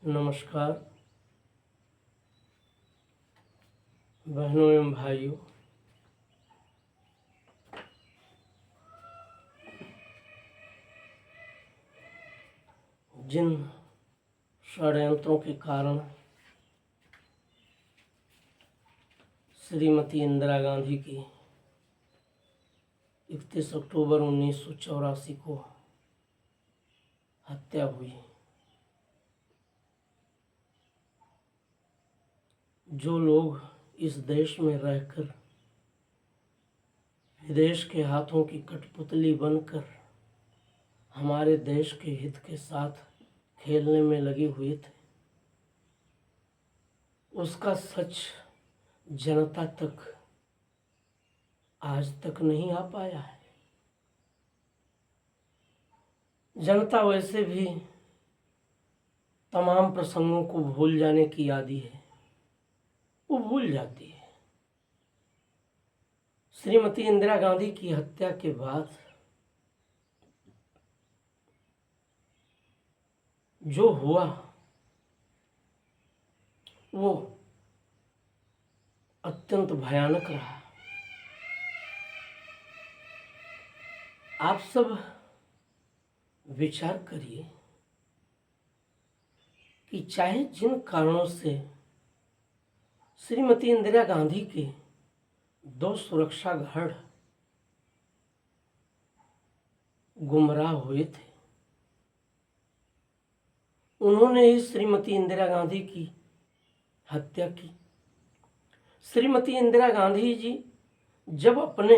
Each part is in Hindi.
नमस्कार बहनों एवं भाइयों। जिन षड्यंत्रों के कारण श्रीमती इंदिरा गांधी की 31 अक्टूबर 1984 को हत्या हुई, जो लोग इस देश में रहकर विदेश के हाथों की कठपुतली बनकर हमारे देश के हित के साथ खेलने में लगे हुए थे, उसका सच जनता तक आज तक नहीं आ पाया है। जनता वैसे भी तमाम प्रसंगों को भूल जाने की आदी है, वो भूल जाती है। श्रीमती इंदिरा गांधी की हत्या के बाद जो हुआ वो अत्यंत भयानक रहा। आप सब विचार करिए कि चाहे जिन कारणों से श्रीमती इंदिरा गांधी के 2 सुरक्षा गार्ड गुमराह हुए थे, उन्होंने ही श्रीमती इंदिरा गांधी की हत्या की। श्रीमती इंदिरा गांधी जी जब अपने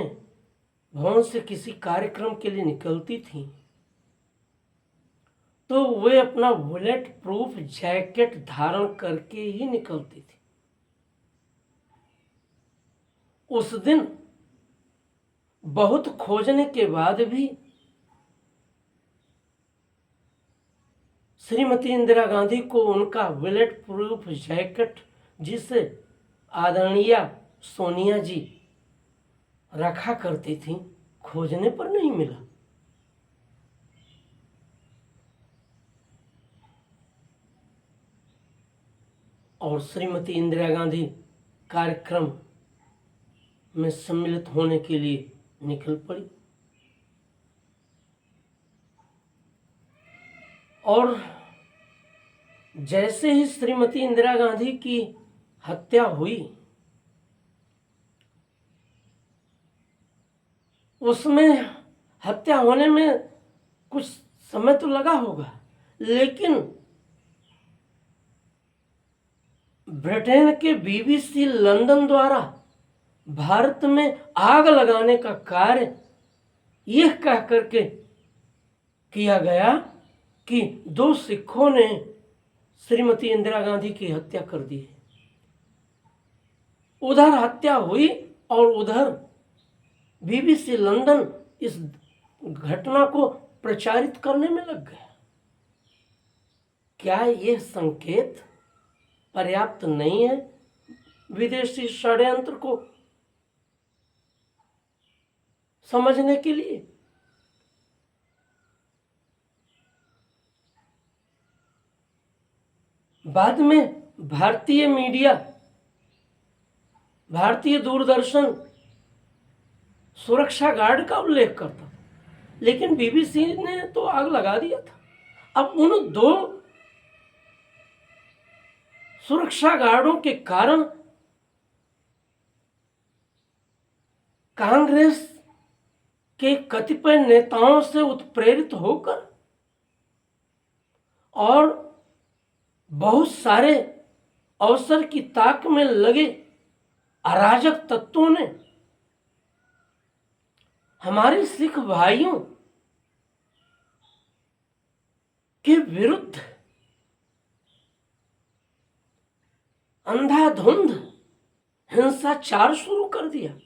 भवन से किसी कार्यक्रम के लिए निकलती थीं, तो वे अपना बुलेट प्रूफ जैकेट धारण करके ही निकलती थी। उस दिन बहुत खोजने के बाद भी श्रीमती इंदिरा गांधी को उनका बुलेट प्रूफ जैकेट, जिसे आदरणीय सोनिया जी रखा करती थी, खोजने पर नहीं मिला। और श्रीमती इंदिरा गांधी कार्यक्रम में सम्मिलित होने के लिए निकल पड़ी। और जैसे ही श्रीमती इंदिरा गांधी की हत्या हुई, उसमें हत्या होने में कुछ समय तो लगा होगा, लेकिन ब्रिटेन के BBC लंदन द्वारा भारत में आग लगाने का कार्य यह कह करके किया गया कि 2 सिखों ने श्रीमती इंदिरा गांधी की हत्या कर दी है। उधर हत्या हुई और उधर BBC लंदन इस घटना को प्रचारित करने में लग गया। क्या यह संकेत पर्याप्त नहीं है विदेशी षड्यंत्र को समझने के लिए? बाद में भारतीय मीडिया, भारतीय दूरदर्शन सुरक्षा गार्ड का उल्लेख करता था, लेकिन BBC ने तो आग लगा दिया था। अब उन 2 सुरक्षा गार्डों के कारण कांग्रेस के कतिपय नेताओं से उत्प्रेरित होकर और बहुत सारे अवसर की ताक में लगे अराजक तत्वों ने हमारे सिख भाइयों के विरुद्ध अंधाधुंध हिंसाचार शुरू कर दिया।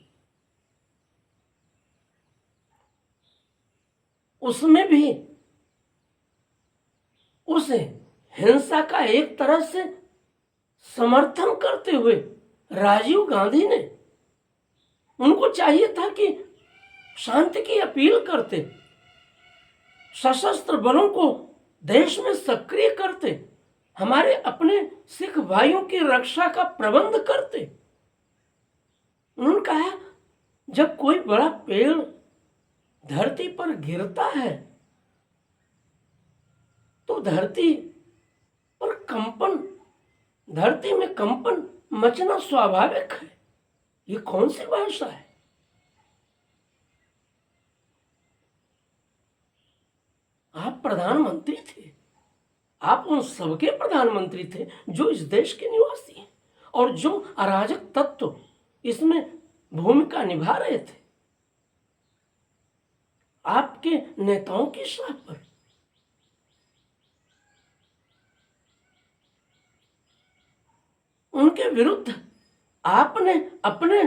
उसमें भी उस हिंसा का एक तरह से समर्थन करते हुए राजीव गांधी ने, उनको चाहिए था कि शांति की अपील करते, सशस्त्र बलों को देश में सक्रिय करते, हमारे अपने सिख भाइयों की रक्षा का प्रबंध करते। उन्होंने कहा जब कोई बड़ा पेड़ धरती पर गिरता है तो धरती पर कंपन, धरती में कंपन मचना स्वाभाविक है। ये कौन सी भाषा है? आप प्रधानमंत्री थे, आप उन सबके प्रधानमंत्री थे जो इस देश के निवासी हैं और जो अराजक तत्व इसमें भूमिका निभा रहे थे आपके नेताओं की सलाह पर। उनके विरुद्ध आपने अपने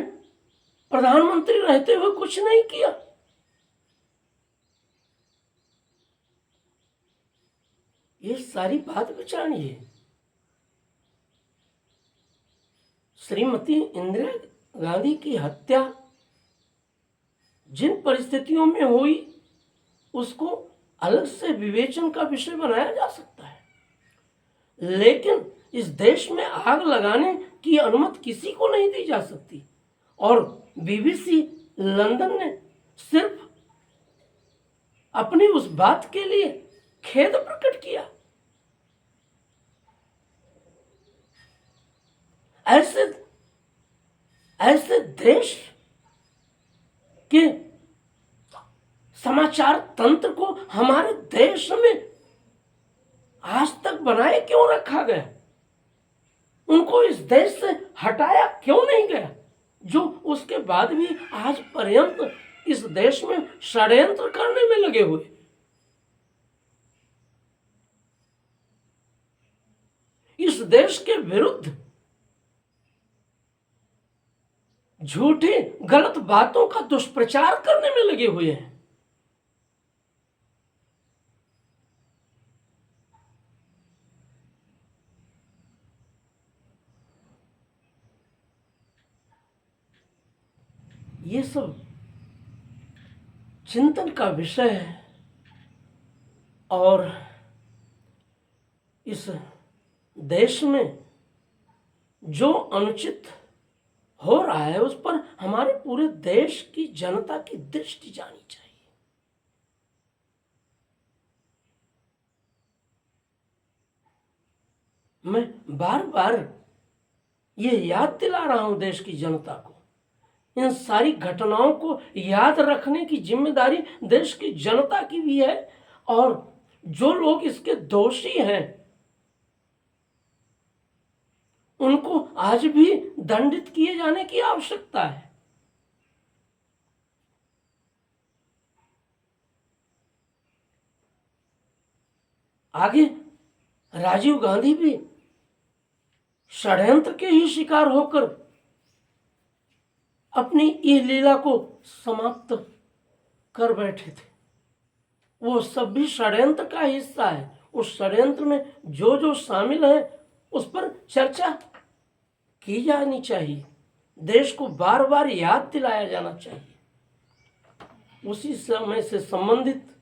प्रधानमंत्री रहते हुए कुछ नहीं किया। ये सारी बात विचारिए। श्रीमती इंदिरा गांधी की हत्या जिन परिस्थितियों में हुई उसको अलग से विवेचन का विषय बनाया जा सकता है, लेकिन इस देश में आग लगाने की अनुमति किसी को नहीं दी जा सकती। और बीबीसी लंदन ने सिर्फ अपनी उस बात के लिए खेद प्रकट किया। ऐसे देश के समाचार तंत्र को हमारे देश में आज तक बनाए क्यों रखा गया? उनको इस देश से हटाया क्यों नहीं गया, जो उसके बाद भी आज पर्यंत इस देश में षड्यंत्र करने में लगे हुए? इस देश के विरुद्ध झूठी गलत बातों का दुष्प्रचार करने में लगे हुए हैं। ये सब चिंतन का विषय है और इस देश में जो अनुचित हो रहा है उस पर हमारे पूरे देश की जनता की दृष्टि जानी चाहिए। मैं बार बार ये याद दिला रहा हूं देश की जनता को, इन सारी घटनाओं को याद रखने की जिम्मेदारी देश की जनता की भी है और जो लोग इसके दोषी हैं उनको आज भी दंडित किए जाने की आवश्यकता है। आगे राजीव गांधी भी षड्यंत्र के ही शिकार होकर अपनी इस लीला को समाप्त कर बैठे थे। वो सब भी षड्यंत्र का हिस्सा है। उस षड्यंत्र में जो जो शामिल है उस पर चर्चा की जानी चाहिए, देश को बार बार याद दिलाया जाना चाहिए। उसी समय से संबंधित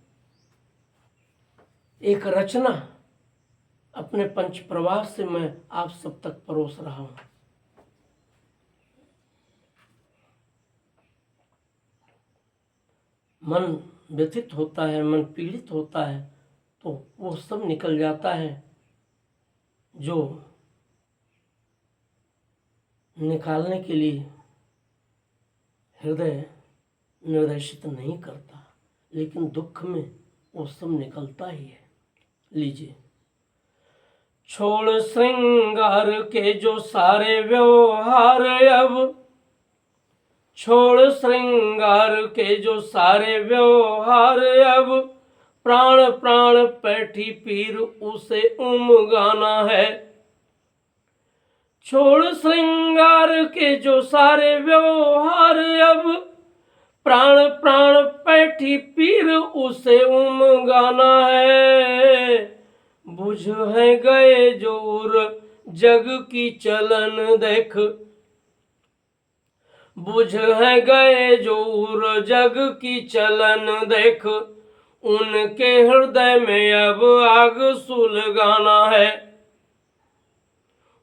एक रचना अपने पंच प्रवाह से मैं आप सब तक परोस रहा हूं। मन व्यथित होता है, मन पीड़ित होता है तो वो सब निकल जाता है जो निकालने के लिए हृदय निर्देशित नहीं करता, लेकिन दुख में वो सब निकलता ही है। लीजिए, छोड़ श्रृंगार के जो सारे व्यवहार अब, छोड़ श्रृंगार के जो सारे व्यवहार अब, प्राण प्राण पैठी पीर उसे उमगाना है। छोड़ श्रृंगार के जो सारे व्यवहार अब, प्राण प्राण पैठी पीर उसे उमगाना है। बुझ है गए जोर जग की चलन देख, बुझ है गए जोर जग की चलन देख, उनके हृदय में अब आग सुलगाना है।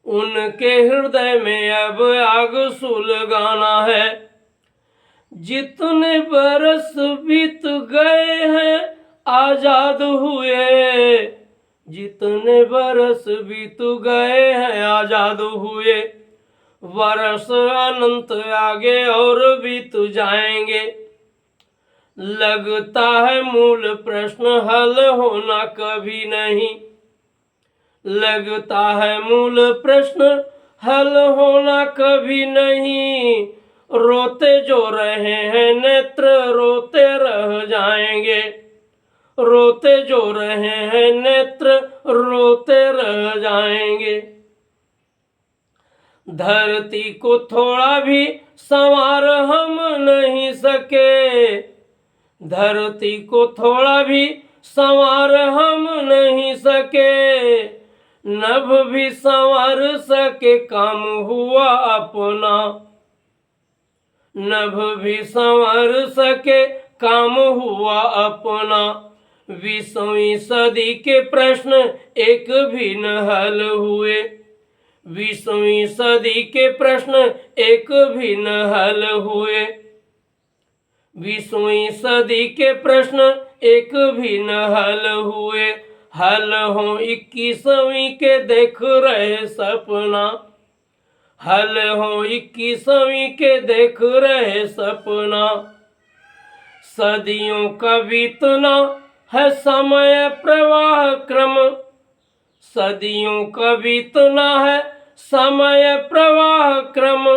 उनके हृदय में अब आग सुलगाना है। जितने बरस बीत गए हैं आजाद हुए, जितने बरस बीत गए हैं आजाद हुए, वर्ष अनंत आगे और बीत जाएंगे। लगता है मूल प्रश्न हल होना कभी नहीं, लगता है मूल प्रश्न हल होना कभी नहीं। रोते जो रहे हैं नेत्र रोते रह जाएंगे, रोते जो रहे हैं नेत्र रोते रह जाएंगे। धरती को थोड़ा भी संवार हम नहीं सके, धरती को थोड़ा भी संवार हम नहीं सके। नभ भी संवर सके काम हुआ अपना, नभ भी संवर सके काम हुआ अपना। 20वीं सदी के प्रश्न एक भी न हल हुए, 20वीं सदी के प्रश्न एक भी न हल हुए, 20वीं सदी के प्रश्न एक भी न हल हुए। हल हो 21वीं के देख रहे सपना, हल हो 21वीं के देख रहे सपना। सदियों का बीतना है समय प्रवाह क्रम, सदियों का बीतना है समय प्रवाह क्रम।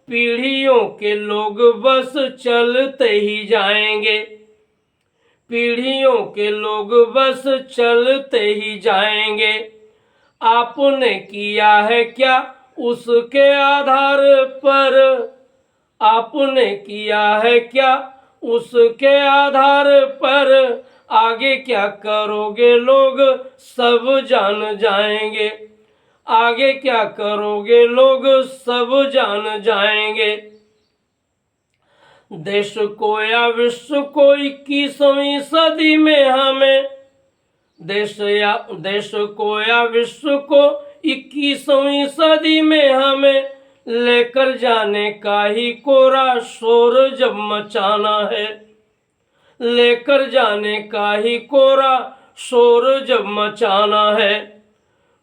पीढ़ियों के लोग बस चलते ही जाएंगे, पीढ़ियों के लोग बस चलते ही जाएंगे। आपने किया है क्या उसके आधार पर, आपने किया है क्या उसके आधार पर। आगे क्या करोगे लोग सब जान जाएंगे, आगे क्या करोगे लोग सब जान जाएंगे। देश को या विश्व को 21वीं सदी में हमें, देश को या विश्व को 21वीं सदी में हमें लेकर जाने का ही कोरा शोर जब मचाना है, लेकर जाने का ही कोरा शोर जब मचाना है।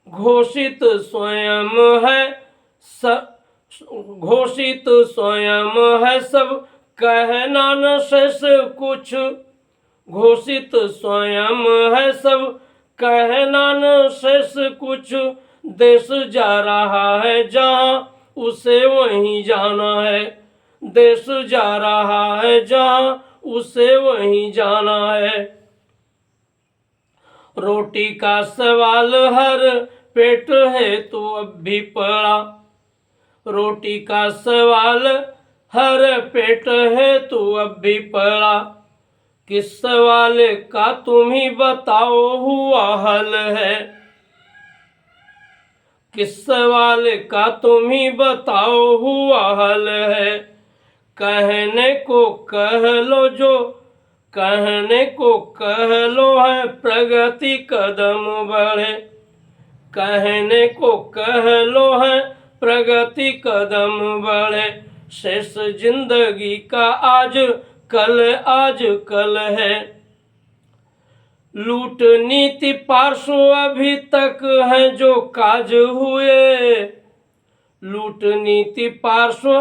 घोषित स्वयं है घोषित स्वयं है सब कहना न शेष कुछ, घोषित स्वयं है सब कहना न शेष कुछ। देश जा रहा है जहाँ उसे वहीं जाना है, देश जा रहा है जहाँ उसे वहीं जाना है। रोटी का सवाल हर पेट है तो अब भी पड़ा, रोटी का सवाल हर पेट है तो अब भी पड़ा। किस सवाल का तुम ही बताओ हुआ हल है, किस सवाल का तुम ही बताओ हुआ हल है। कहने को कह लो जो, कहने को कह लो है प्रगति कदम बढ़े, कहने को कह लो है प्रगति कदम बढ़े। शेष जिंदगी का आज कल है। लूट नीति पार्श्व अभी तक है जो काज हुए, लूट नीति पार्श्व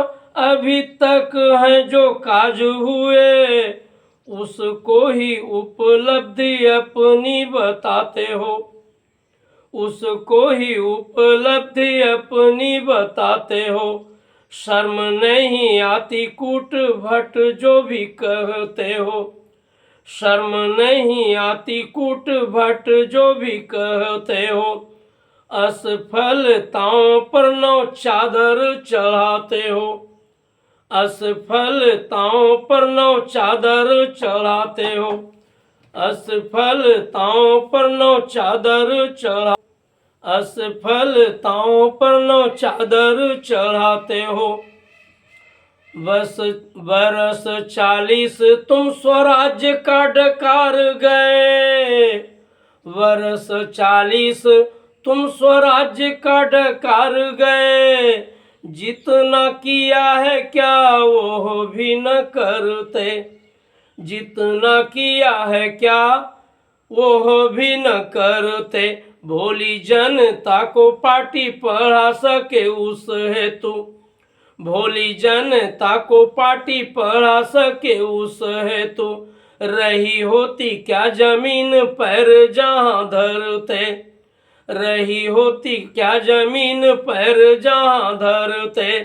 अभी तक है जो काज हुए। उसको ही उपलब्धि अपनी बताते हो, उसको ही उपलब्धि अपनी बताते हो। शर्म नहीं आती कूट भट जो भी कहते हो, शर्म नहीं आती कूट भट जो भी कहते हो। असफलताओं पर नौ चादर चढ़ाते हो, असफलताओं पर नौ चादर चढ़ाते हो, असफलताओं पर नौ चादर चढ़ा, असफलताओं पर नौ चादर चढ़ाते हो। बस बरस 40 तुम स्वराज्य का डकार गए, बरस 40 तुम स्वराज्य का डकार गए, जितना किया है क्या वो भी न करते, जितना किया है क्या वो भी न करते। भोली जनता को पार्टी पढ़ा सके उस हेतु, भोली जनता को पार्टी पढ़ा सके उस हेतु, रही होती क्या जमीन पर जहां धरते, रही होती क्या जमीन पर जहां धरते।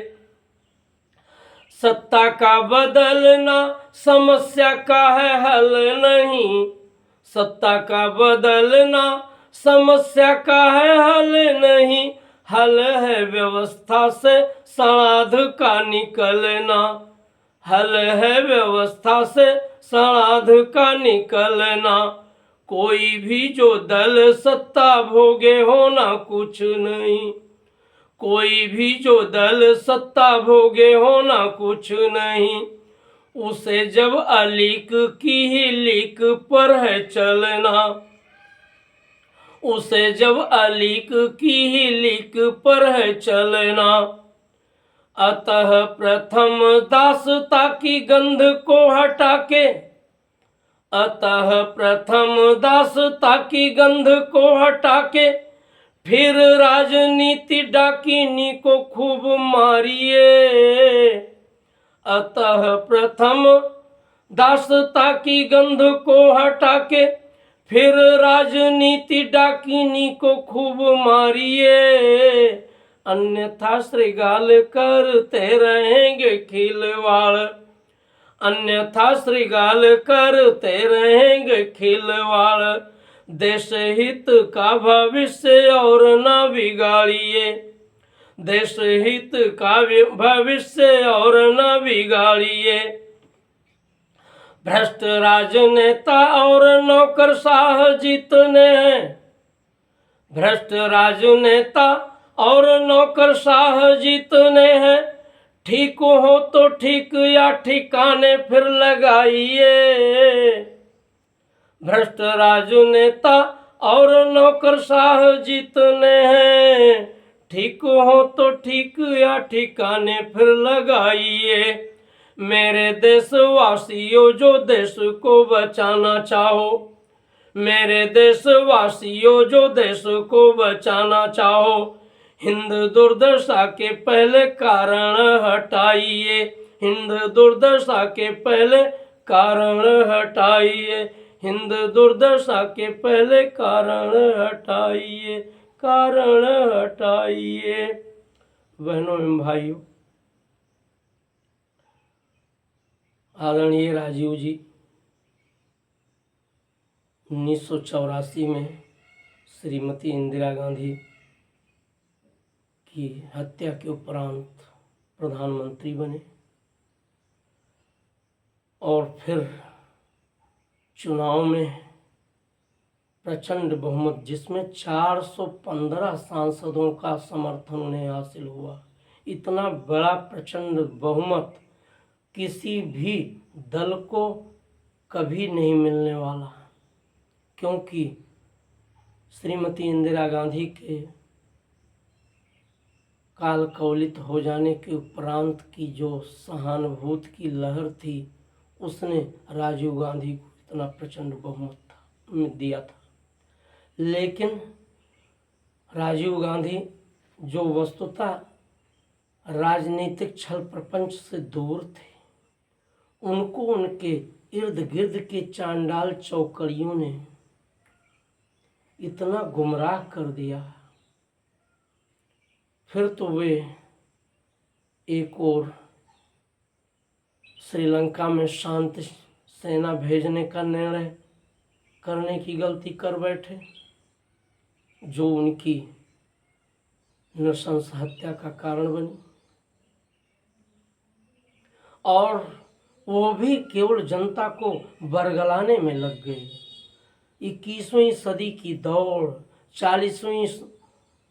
सत्ता का बदलना समस्या का है हल नहीं, सत्ता का बदलना समस्या का है हल नहीं, हल है व्यवस्था से सड़ाध का निकलना, हल है व्यवस्था से सड़ाध का निकलना। कोई भी जो दल सत्ता भोगे होना कुछ नहीं, कोई भी जो दल सत्ता भोगे होना कुछ नहीं, उसे जब अलीक की ही लीक पर है चलना, उसे जब अलीक की ही लीक पर है चलना। अतः प्रथम दासता की गंध को हटा के, अतः प्रथम दासता की गंध को हटा के, फिर राजनीति डाकिनी को खूब मारिए। अतः प्रथम दासता की गंध को हटा के, फिर राजनीति डाकिनी को खूब मारिए, अन्यथा श्रृगाल करते रहेंगे खिलवाड़, अन्यथा श्रृगाल करते रहेंगे खिलवाड़। देश हित का भविष्य और न बिगाड़िए, देश हित का भविष्य और न बिगाड़िए। भ्रष्ट राजनेता और नौकरशाह जितने हैं, भ्रष्ट राजनेता और नौकरशाह जितने हैं, ठीक हो तो ठीक या ठिकाने फिर लगाइए। भ्रष्ट राजनेता और नौकरशाह जितने हैं, ठीक हो तो ठीक या ठिकाने फिर लगाइए। मेरे देशवासियों जो देश को बचाना चाहो, मेरे देशवासियों जो देश को बचाना चाहो, हिंद दुर्दशा के पहले कारण हटाइए, हिंद दुर्दशा के पहले कारण हटाइए, हिंद दुर्दशा के पहले कारण हटाइए, कारण हटाइए। बहनों एवं भाइयों, आदरणीय राजीव जी 1984 में श्रीमती इंदिरा गांधी की हत्या के उपरांत प्रधानमंत्री बने और फिर चुनाव में प्रचंड बहुमत, जिसमें 415 सांसदों का समर्थन उन्हें हासिल हुआ। इतना बड़ा प्रचंड बहुमत किसी भी दल को कभी नहीं मिलने वाला, क्योंकि श्रीमती इंदिरा गांधी के काल कवलित हो जाने के उपरांत की जो सहानुभूति की लहर थी, उसने राजीव गांधी को इतना प्रचंड बहुमत दिया था। लेकिन राजीव गांधी जो वस्तुतः राजनीतिक छल प्रपंच से दूर थे, उनको उनके इर्द गिर्द के चांडाल चौकड़ियों ने इतना गुमराह कर दिया। फिर तो वे एक और श्रीलंका में शांति सेना भेजने का निर्णय करने की गलती कर बैठे, जो उनकी नृशंस हत्या का कारण बनी। और वो भी केवल जनता को बरगलाने में लग गए। 21वीं सदी की दौड़, 40वीं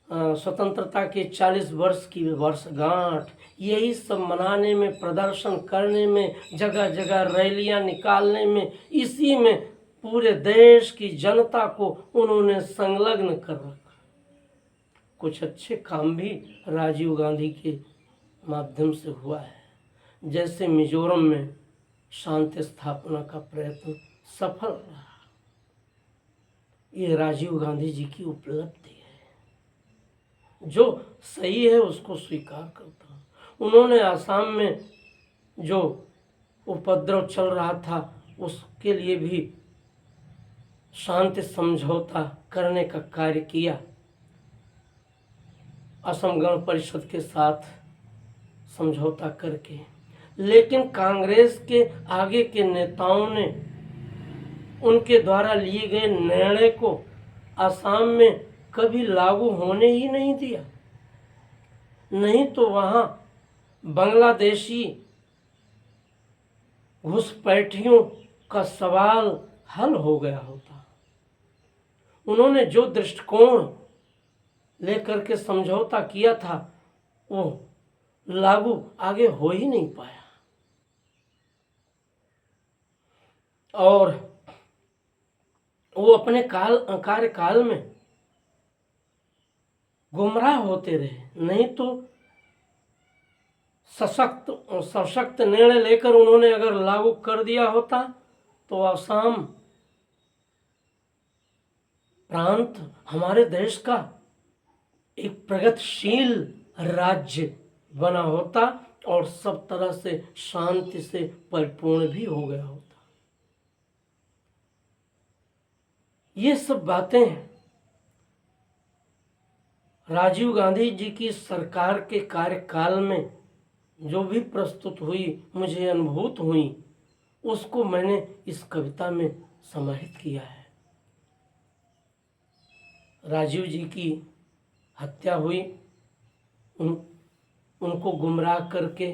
स्वतंत्रता के 40 वर्ष की वर्षगांठ, यही सब मनाने में, प्रदर्शन करने में, जगह जगह रैलियां निकालने में, इसी में पूरे देश की जनता को उन्होंने संलग्न कर रखा। कुछ अच्छे काम भी राजीव गांधी के माध्यम से हुआ है। जैसे मिजोरम में शांति स्थापना का प्रयत्न सफल रहा। ये राजीव गांधी जी की उपलब्धि है। जो सही है उसको स्वीकार करता हूँ। उन्होंने आसाम में जो उपद्रव चल रहा था उसके लिए भी शांति समझौता करने का कार्य किया। असम गण परिषद के साथ समझौता करके, लेकिन कांग्रेस के आगे के नेताओं ने उनके द्वारा लिए गए निर्णय को असम में कभी लागू होने ही नहीं दिया। नहीं तो वहाँ बांग्लादेशी घुसपैठियों का सवाल हल हो गया होता। उन्होंने जो दृष्टिकोण लेकर के समझौता किया था वो लागू आगे हो ही नहीं पाया। और वो अपने कार्यकाल में गुमराह होते रहे। नहीं तो सशक्त निर्णय लेकर उन्होंने अगर लागू कर दिया होता तो असम प्रांत हमारे देश का एक प्रगतिशील राज्य बना होता और सब तरह से शांति से परिपूर्ण भी हो गया होता। ये सब बातें राजीव गांधी जी की सरकार के कार्यकाल में जो भी प्रस्तुत हुई, मुझे अनुभूत हुई, उसको मैंने इस कविता में समाहित किया है। राजीव जी की हत्या हुई, उनको गुमराह करके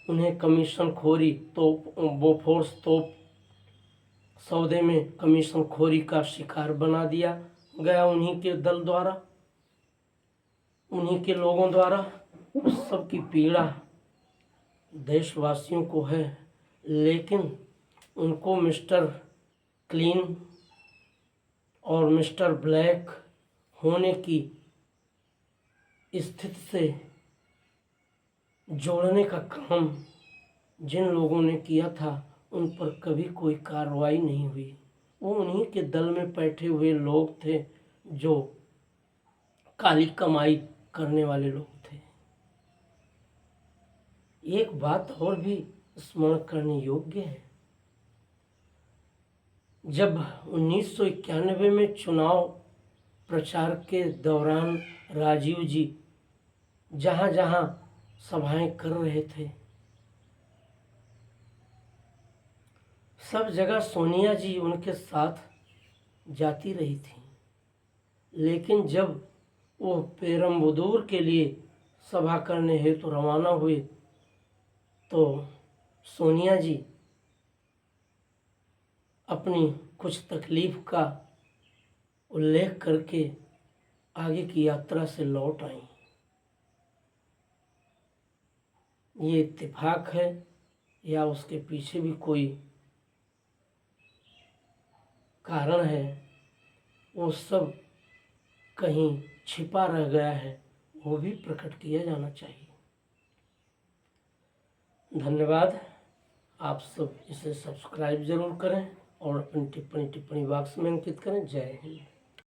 उन्हें कमीशन खोरी तोप, बोफोर्स तोप सौदे में कमीशन खोरी का शिकार बना दिया गया उन्हीं के दल द्वारा, उन्हीं के लोगों द्वारा। उस सब की पीड़ा देशवासियों को है, लेकिन उनको मिस्टर क्लीन और मिस्टर ब्लैक होने की स्थिति से जोड़ने का काम जिन लोगों ने किया था उन पर कभी कोई कार्रवाई नहीं हुई। वो उन्हीं के दल में बैठे हुए लोग थे जो काली कमाई करने वाले लोग थे। एक बात और भी स्मरण करने योग्य है, जब 1991 में चुनाव प्रचार के दौरान राजीव जी जहाँ जहाँ सभाएं कर रहे थे, सब जगह सोनिया जी उनके साथ जाती रही थी। लेकिन जब वो पेरम्बदूर के लिए सभा करने हेतु रवाना हुए तो सोनिया जी अपनी कुछ तकलीफ का उल्लेख करके आगे की यात्रा से लौट आई। ये इत्तेफाक है या उसके पीछे भी कोई कारण है, वो सब कहीं छिपा रह गया है, वो भी प्रकट किया जाना चाहिए। धन्यवाद। आप सब इसे सब्सक्राइब जरूर करें और अपनी टिप्पणी बॉक्स में अंकित करें। जय हिंद।